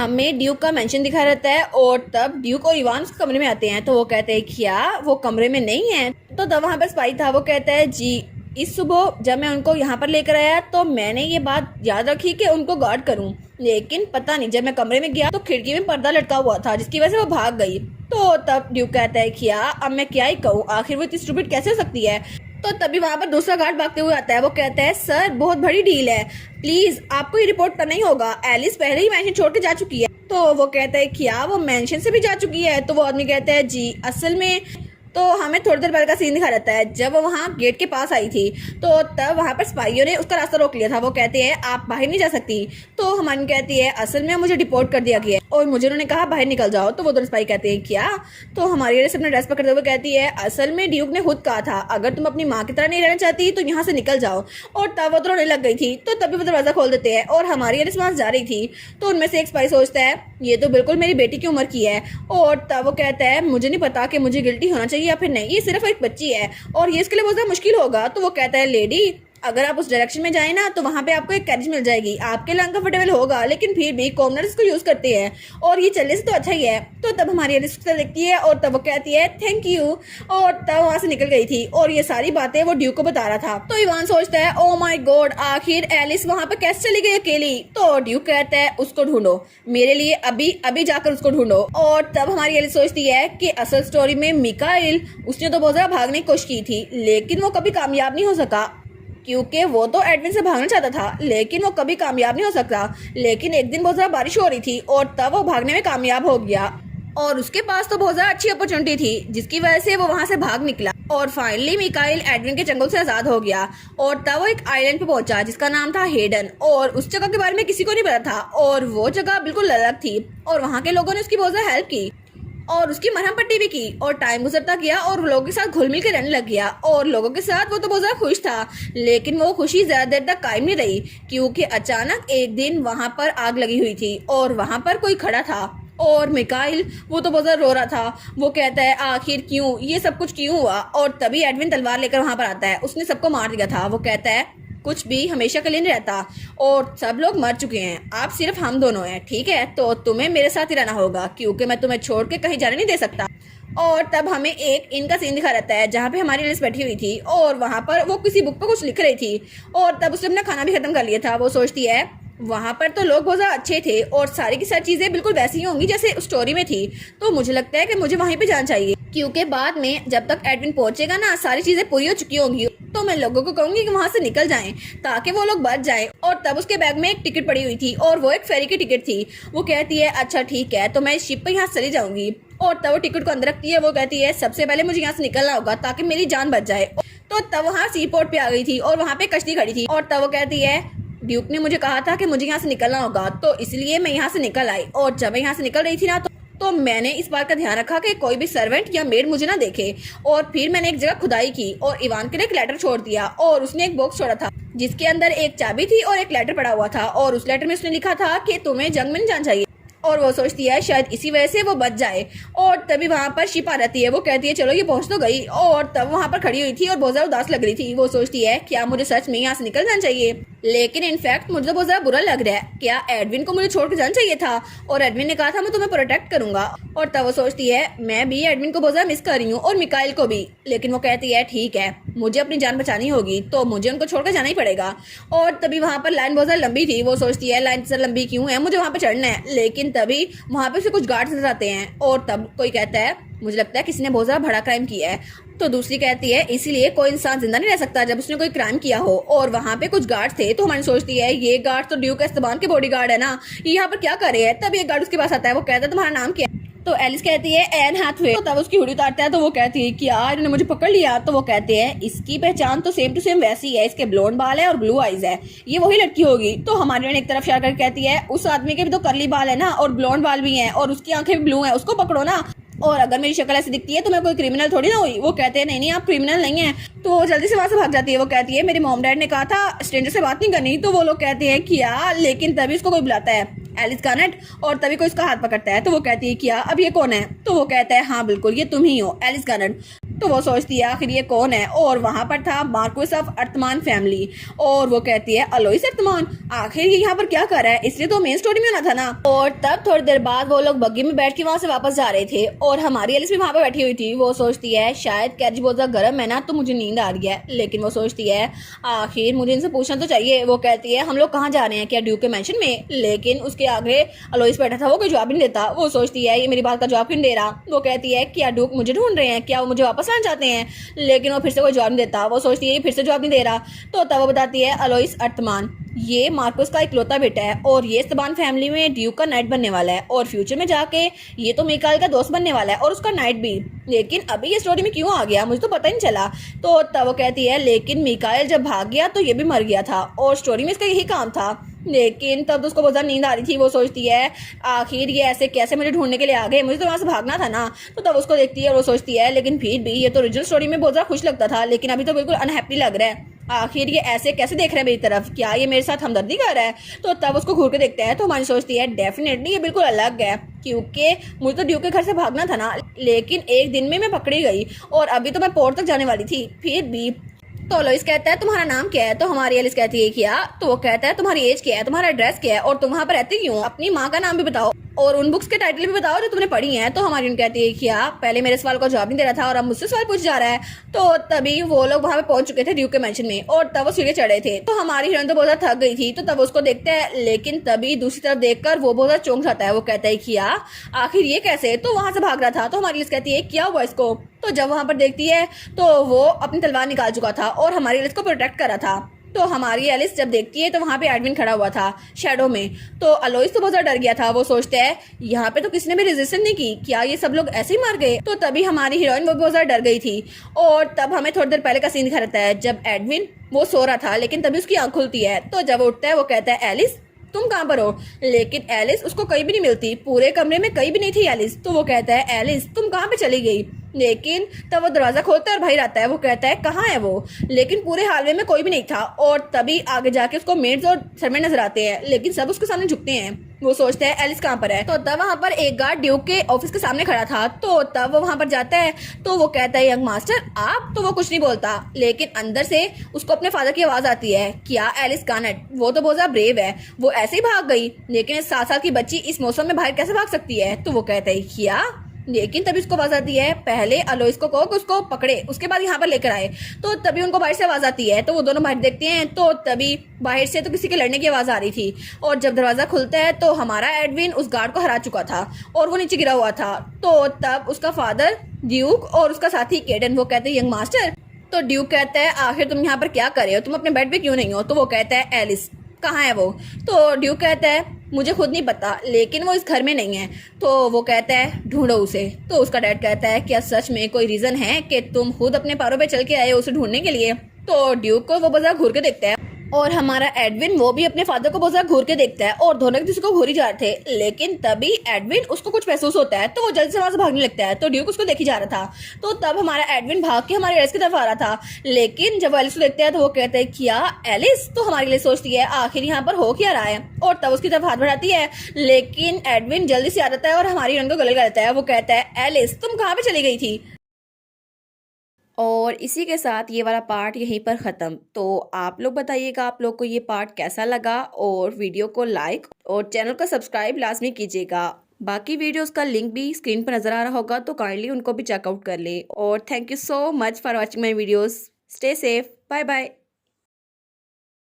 हमें ड्यूक का मेंशन दिखा रहता है और तब ड्यूक और इवान उस कमरे में आते हैं। तो वो कहते हैं क्या वो कमरे में नहीं है? तो तब वहाँ पर स्पाई था, वो कहता है जी इस सुबह जब मैं उनको यहाँ पर लेकर आया तो मैंने ये बात याद रखी कि उनको गार्ड करूं, लेकिन पता नहीं जब मैं कमरे में गया तो खिड़की में पर्दा लटका हुआ था जिसकी वजह से वो भाग गई। तो तब ड्यूक कहता है क्या अब मैं क्या ही कहूँ, आखिर वो इतनी स्टूपिड कैसे हो सकती है? तो तभी वहाँ पर दूसरा गार्ड भागते हुए आता है। वो कहता है सर बहुत बड़ी डील है, प्लीज आपको ये रिपोर्ट करना ही होगा, एलिस पहले ही मेंशन छोड़ के जा चुकी है। तो वो कहता है क्या वो मेंशन से भी जा चुकी है? तो वो आदमी कहता है जी असल में तो हमें थोड़ी देर पहले का सीन दिखा रहता है जब वो वहाँ गेट के पास आई थी तो तब वहाँ पर स्पाइयों ने उसका रास्ता रोक लिया था। वो कहते हैं आप बाहर नहीं जा सकती। तो हमारी कहती है असल में मुझे डिपोर्ट कर दिया गया और मुझे उन्होंने कहा बाहर निकल जाओ। तो वो दोनों स्पाई कहते हैं क्या? तो हमारी अपना ड्रेस पकड़ते हुए कहती है असल में ड्यूक ने खुद कहा था अगर तुम अपनी माँ की तरह नहीं रहना चाहती तो यहाँ से निकल जाओ। और तब वो रोने लग गई थी। तो तभी वो दरवाजा खोल देते हैं और हमारी वहाँ जा रही थी। तो उनमें से एक स्पाई सोचता है ये तो बिल्कुल मेरी बेटी की उम्र की है। और तब वो कहता है मुझे नहीं पता कि मुझे गिल्टी होना चाहिए या फिर नहीं, ये सिर्फ एक बच्ची है और ये इसके लिए बहुत ज्यादा मुश्किल होगा। तो वो कहता है लेडी अगर आप उस डायरेक्शन में जाए ना तो वहाँ पे आपको एक कैरेज मिल जाएगी, आपके लिए अनकंफर्टेबल होगा लेकिन फिर भी कॉमनर इसको यूज करते हैं और ये चलने से तो अच्छा ही है। तो तब हमारी एलिस देखती है और तब वो कहती है थैंक यू और तब वहाँ से निकल गई थी और ये सारी बातें वो ड्यूक को बता रहा था। तो इवान सोचता है ओ माय गॉड आखिर एलिस वहाँ पे कैसे चली गई अकेली? तो ड्यूक कहता है उसको ढूंढो, मेरे लिए अभी अभी जाकर उसको ढूंढो। और तब हमारी एलिस सोचती है कि असल स्टोरी में मिकाइल उसने तो बहुत ज्यादा भागने की कोशिश की थी लेकिन वो कभी कामयाब नहीं हो सका क्योंकि वो तो एडविन से भागना चाहता था लेकिन वो कभी कामयाब नहीं हो सकता। लेकिन एक दिन बहुत ज्यादा बारिश हो रही थी और तब वो भागने में कामयाब हो गया और उसके पास तो बहुत ज्यादा अच्छी अपॉर्चुनिटी थी जिसकी वजह से वो वहां से भाग निकला और फाइनली मिकाइल एडविन के जंगल से आजाद हो गया। और तब वो एक आइलैंड पे पहुंचा जिसका नाम था हेडन और उस जगह के बारे में किसी को नहीं पता था और वो जगह बिल्कुल अलग थी और वहाँ के लोगों ने उसकी बहुत ज्यादा हेल्प की और उसकी मरहम पट्टी भी की और टाइम गुजरता गया और लोगों के साथ घुल मिल के रहने लग गया और लोगों के साथ वो तो बहुत ज्यादा खुश था। लेकिन वो खुशी ज्यादा देर तक कायम नहीं रही क्योंकि अचानक एक दिन वहां पर आग लगी हुई थी और वहां पर कोई खड़ा था और मिकाइल वो तो बहुत ज्यादा रो रहा था। वो कहता है आखिर क्यों ये सब कुछ क्यों हुआ? और तभी एडविन तलवार लेकर वहां पर आता है, उसने सबको मार दिया था। वो कहता है कुछ भी हमेशा के लिए नहीं रहता और सब लोग मर चुके हैं, आप सिर्फ हम दोनों हैं, ठीक है? तो तुम्हें मेरे साथ ही रहना होगा क्योंकि मैं तुम्हें छोड़ के कहीं जाने नहीं दे सकता। और तब हमें एक इनका सीन दिखा रहता है जहाँ पे हमारी एलिस बैठी हुई थी और वहाँ पर वो किसी बुक पर कुछ लिख रही थी और तब उसने अपना खाना भी खत्म कर लिया था। वो सोचती है वहाँ पर तो लोग बहुत ज्यादा अच्छे थे और सारी की सारी चीजें बिल्कुल वैसी ही होंगी जैसे उस स्टोरी में थी। तो मुझे लगता है कि मुझे वहीं पे जाना चाहिए क्योंकि बाद में जब तक एडविन पहुंचेगा ना सारी चीजें पूरी हो चुकी होंगी। तो मैं लोगों को कहूंगी कि वहां से निकल जाएं ताकि वो लोग बच जाएं। और तब उसके बैग में एक टिकट पड़ी हुई थी और वो एक फेरी की टिकट थी। वो कहती है अच्छा ठीक है तो मैं इस शिप पे यहाँ से चली जाऊंगी। और तब वो टिकट को अंदर रखती है। वो कहती है सबसे पहले मुझे यहाँ से निकलना होगा ताकि मेरी जान बच जाए। तो तब वहाँ सी पोर्ट पे आ गई थी और वहाँ पे कश्ती खड़ी थी और तब वो कहती है ड्यूक ने मुझे कहा था कि मुझे यहाँ से निकलना होगा तो इसलिए मैं यहाँ से निकल आई। और जब मैं यहाँ से निकल रही थी ना तो मैंने इस बात का ध्यान रखा कि कोई भी सर्वेंट या मेड मुझे ना देखे। और फिर मैंने एक जगह खुदाई की और इवान के लिए एक लेटर छोड़ दिया और उसने एक बॉक्स छोड़ा था जिसके अंदर एक चाबी थी और एक लेटर पड़ा हुआ था और उस लेटर में उसने लिखा था कि तुम्हें जंग में नहीं जाना चाहिए। और वो सोचती है शायद इसी वजह से वो बच जाए। और तभी वहाँ पर शिप आ रहती है। वो कहती है चलो ये पहुंच तो गई। और तब वहाँ पर खड़ी हुई थी और बहुत ज्यादा उदास लग रही थी। वो सोचती है क्या मुझे सच में यहाँ से निकल जाना चाहिए? लेकिन इनफैक्ट मुझे तो बहुत ज्यादा बुरा लग रहा है, क्या एडविन को मुझे छोड़ के जाना चाहिए था? और एडविन ने कहा था मैं तुम्हें प्रोटेक्ट करूंगा। और तब वो सोचती है मैं भी एडविन को बहुत ज्यादा मिस कर रही हूँ और मिकाइल को भी। लेकिन वो कहती है ठीक है मुझे अपनी जान बचानी होगी तो मुझे उनको छोड़कर जाना ही पड़ेगा। और तभी वहाँ पर लाइन बहुत ज्यादा लंबी थी। वो सोचती है लाइन से लंबी क्यों है, मुझे वहाँ पे चढ़ना है। लेकिन तभी वहाँ पे कुछ गार्ड्स नजर आते हैं और तब कोई कहता है मुझे लगता है किसी ने बहुत ज्यादा बड़ा क्राइम किया है। तो दूसरी कहती है इसीलिए कोई इंसान जिंदा नहीं रह सकता जब उसने कोई क्राइम किया हो। और वहाँ पे कुछ गार्ड थे तो हमारी सोचती है ये गार्ड तो ड्यूक एस्तेबान के बॉडी गार्ड है ना, ये यहाँ पर क्या कर रहे हैं? तब एक गार्ड उसके पास आता है। वो कहता है तुम्हारा नाम क्या है? तो एलिस कहती है एन हैथवे। तो तब उसकी हुडी उतारता है। तो वो कहती है कि यार इन्होंने मुझे पकड़ लिया। तो वो कहते हैं इसकी पहचान तो सेम टू सेम वैसी है, इसके ब्लोंड बाल है और ब्लू आईज है, ये वही लड़की होगी। तो हमारी एक तरफ इशारा करके कहती है उस आदमी के भी तो करली बाल है ना और ब्लोंड बाल भी है और उसकी आंखें भी ब्लू है, उसको पकड़ो ना। और अगर मेरी शक्ल ऐसी दिखती है तो मैं कोई क्रिमिनल थोड़ी ना हुई। वो कहते हैं नहीं नहीं आप क्रिमिनल नहीं है। तो वो जल्दी से वहां से भाग जाती है। वो कहती है मेरे मॉम डैड ने कहा था स्ट्रेंजर से बात नहीं करनी। तो वो लोग कहते हैं क्या? लेकिन तभी उसको कोई बुलाता है एलिस गार्नेट और तभी कोई उसका हाथ पकड़ता है। तो वो कहती है क्या अब ये कौन है? तो वो कहता है हाँ बिल्कुल ये तुम ही हो एलिस गार्नेट। तो वो सोचती है आखिर ये कौन है, और वहाँ पर था मार्कोस ऑफ अर्थमान फैमिली, और वो कहती है अलोइस अर्थमान, आखिर ये यहाँ पर क्या कर रहा है, इसलिए तो मेन स्टोरी में होना था ना। और तब थोड़ी देर बाद वो लोग बग्गी में बैठ के वहाँ से वापस जा रहे थे, और हमारी एलिस भी वहाँ पे बैठी हुई थी। वो सोचती है शायद कैरी बहुत ज्यादा गर्म है ना, तो मुझे नींद आ रही है, लेकिन वो सोचती है आखिर मुझे इनसे पूछना तो चाहिए। वो कहती है हम लोग कहाँ जा रहे हैं, क्या ड्यूक के मेंशन में, लेकिन उसके आगे अलोइस बैठा था, वो कोई जवाब नहीं देता। वो सोचती है ये मेरी बात का जवाब क्यों नहीं दे रहा। वो कहती है क्या ड्यूक मुझे ढूंढ रहे हैं, क्या वो मुझे वापस आना चाहते हैं, लेकिन वो फिर से कोई जवाब नहीं देता। वो सोचती है ये फिर से जवाब नहीं दे रहा। तो तब वो बताती है अलोइस अर्थमान ये मार्कोस का इकलौता बेटा है, और ये स्तबान फैमिली में ड्यूक का नाइट बनने वाला है, और फ्यूचर में जाके ये तो मिकाइल का दोस्त बनने वाला है और उसका नाइट भी। लेकिन अभी ये स्टोरी में क्यों आ गया मुझे तो पता ही नहीं चला। तो तब वो कहती है लेकिन मिकाइल जब भाग गया तो ये भी मर गया था, और स्टोरी में इसका यही काम था। लेकिन तब तो उसको बहुत ज़्यादा नींद आ रही थी। वो सोचती है आखिर ये ऐसे कैसे मुझे ढूंढने के लिए आ गए, मुझे तो वहाँ से भागना था ना। तो तब उसको देखती है और वो सोचती है लेकिन फिर भी ये तो ओरिजिनल स्टोरी में बहुत ज़्यादा खुश लगता था, लेकिन अभी तो बिल्कुल अनहैप्पी लग रहा है। आखिर ये ऐसे कैसे देख रहा है मेरी तरफ, क्या ये मेरे साथ हमदर्दी कर रहा है। तो तब उसको घूर के देखते हैं तो हमारी सोचती है डेफिनेटली ये बिल्कुल अलग है, क्योंकि मुझे तो ड्यूक के घर से भागना था ना, लेकिन एक दिन में मैं पकड़ी गई और अभी तो मैं पोर्ट तक जाने वाली थी। फिर भी तो अलोइस कहता है तुम्हारा नाम क्या है, तो हमारी एलिस कहती है क्या, तो वो कहता है तुम्हारी एज क्या है, तुम्हारा एड्रेस क्या है, और तुम वहाँ पर रहते क्यों, अपनी माँ का नाम भी बताओ और उन बुक्स के टाइटल भी बताओ जो तुमने पढ़ी हैं। तो हमारी कहती है क्या पहले मेरे सवाल का जवाब नहीं दे रहा था और अब मुझसे सवाल पूछ जा रहा है। तो तभी वो लोग वहाँ पे पहुंच चुके थे ड्यूक के मेंशन में, और तब वो सीढ़ी चढ़े थे। तो हमारी हीरोइन तो बहुत ज्यादा थक गई थी, तो तब उसको देखते हैं, लेकिन तभी दूसरी तरफ देखकर वो बहुत ज्यादा चौंक जाता है। वो कहता है क्या आखिर ये कैसे, तो वहां से भाग रहा था। तो हमारी कहती है क्या हुआ इसको। तो जब वहां पर देखती है तो वो अपनी तलवार निकाल चुका था और हमारी एलिस को प्रोटेक्ट कर रहा था। तो हमारी एलिस जब देखती है तो वहां पे एडविन खड़ा हुआ था शैडो में। तो अलोइस तो बहुत ज्यादा डर गया था। वो सोचता है यहाँ पे तो किसी ने भी रेजिस्टेंस नहीं की, क्या ये सब लोग ऐसे ही मार गए। तो तभी हमारी हीरोइन वो बहुत ज्यादा डर गई थी। और तब हमें थोड़ी देर पहले का सीन दिखा रहता है जब एडविन वो सो रहा था, लेकिन तभी उसकी आंख खुलती है। तो जब उठता है वो कहता है एलिस तुम कहाँ पर हो, लेकिन एलिस उसको कहीं भी नहीं मिलती, पूरे कमरे में कहीं भी नहीं थी एलिस। तो वो कहता है एलिस तुम कहाँ पे चली गई, लेकिन तब वो दरवाजा खोलता है और बाहर आता है। वो कहता है कहाँ है वो, लेकिन पूरे हालवे में कोई भी नहीं था। और तभी आगे जाके उसको मेड्स और सरमेंट नजर आते हैं, लेकिन सब उसके सामने झुकते हैं। वो सोचते हैं एलिस कहाँ पर है। तो तब वहां पर एक गार्ड ड्यूक के ऑफिस के सामने खड़ा था। तो तब वो वहां पर जाता है तो वो कहता है यंग मास्टर आप, तो वो कुछ नहीं बोलता, लेकिन अंदर से उसको अपने फादर की आवाज आती है क्या एलिस गार्नेट, वो तो बहुत ज्यादा ब्रेव है, वो ऐसे ही भाग गई, लेकिन 7 साल की बच्ची इस मौसम में बाहर कैसे भाग सकती है। तो वो कहता है क्या, लेकिन तभी उसको आवाज आती है पहले अलोइस को कहो कि उसको पकड़े, उसके बाद यहाँ पर लेकर आए। तो तभी उनको बाहर से आवाज आती है। तो वो दोनों बाहर देखते हैं तो तभी बाहर से तो किसी के लड़ने की आवाज आ रही थी। और जब दरवाजा खुलता है तो हमारा एडविन उस गार्ड को हरा चुका था और वो नीचे गिरा हुआ था। तो तब उसका फादर ड्यूक और उसका साथी केडन वो कहते हैं यंग मास्टर। तो ड्यूक कहता है आखिर तुम यहाँ पर क्या कर रहे हो, तुम अपने बेड पे क्यों नहीं हो। तो वो कहता है एलिस कहाँ है वो। तो ड्यूक कहता है मुझे खुद नहीं पता, लेकिन वो इस घर में नहीं है। तो वो कहता है ढूंढो उसे। तो उसका डैड कहता है क्या सच में कोई रीजन है कि तुम खुद अपने पैरों पे चल के आए हो उसे ढूंढने के लिए। तो ड्यूक को वो बाजार घूर के देखता है और हमारा एडविन वो भी अपने फादर को बहुत ज्यादा घूर के देखता है और दोनों एक दूसरे को घूरी जा रहे थे। लेकिन तभी एडविन उसको कुछ महसूस होता है तो वो जल्दी से वहां से भागने लगता है। तो ड्यूक उसको देखी जा रहा था। तो तब हमारा एडविन भाग के हमारी एलिस की तरफ आ रहा था, लेकिन जब एलिस को देखता है तो वो कहता है क्या एलिस। तो हमारी एलिस सोचती है आखिर यहाँ पर हो क्या रहा है, और तब उसकी तरफ हाथ बढ़ाती है, लेकिन एडविन जल्दी से आ जाता है और हमारी रंग को गले लगाता है। वो कहता है एलिस तुम कहाँ पे चली गई थी। और इसी के साथ ये वाला पार्ट यहीं पर ख़त्म। तो आप लोग बताइएगा आप लोग को ये पार्ट कैसा लगा, और वीडियो को लाइक और चैनल को सब्सक्राइब लाजमी कीजिएगा। बाकी वीडियोस का लिंक भी स्क्रीन पर नज़र आ रहा होगा, तो काइंडली उनको भी चेकआउट कर ले। और thank you so much for watching my videos. Stay safe, bye bye.